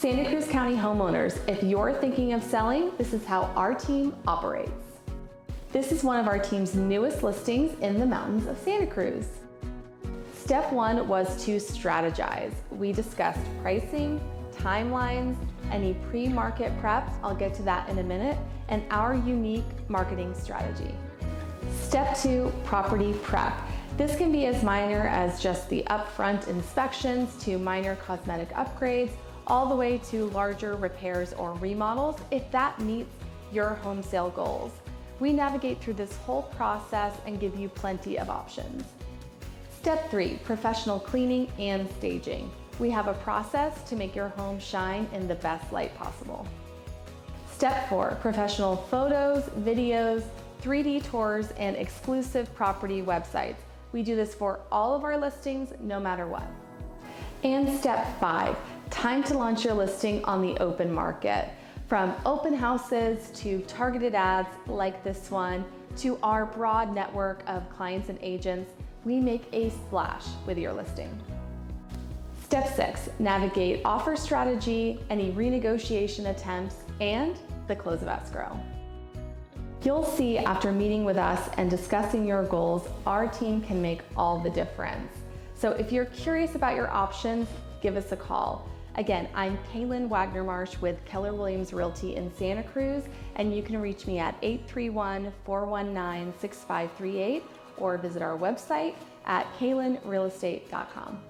Santa Cruz County homeowners, if you're thinking of selling, this is how our team operates. This is one of our team's newest listings in the mountains of Santa Cruz. Step one was to strategize. We discussed pricing, timelines, any pre-market prep, I'll get to that in a minute, and our unique marketing strategy. Step two, property prep. This can be as minor as just the upfront inspections to minor cosmetic upgrades, all the way to larger repairs or remodels if that meets your home sale goals. We navigate through this whole process and give you plenty of options. Step three, professional cleaning and staging. We have a process to make your home shine in the best light possible. Step four, professional photos, videos, 3D tours, and exclusive property websites. We do this for all of our listings, no matter what. And step five, time to launch your listing on the open market. From open houses to targeted ads like this one, to our broad network of clients and agents, we make a splash with your listing. Step six, navigate offer strategy, any renegotiation attempts, and the close of escrow. You'll see after meeting with us and discussing your goals, our team can make all the difference. So if you're curious about your options, give us a call. Again, I'm Kaelin Wagnermarsh with Keller Williams Realty in Santa Cruz, and you can reach me at 831-419-6538 or visit our website at kaelinrealestate.com.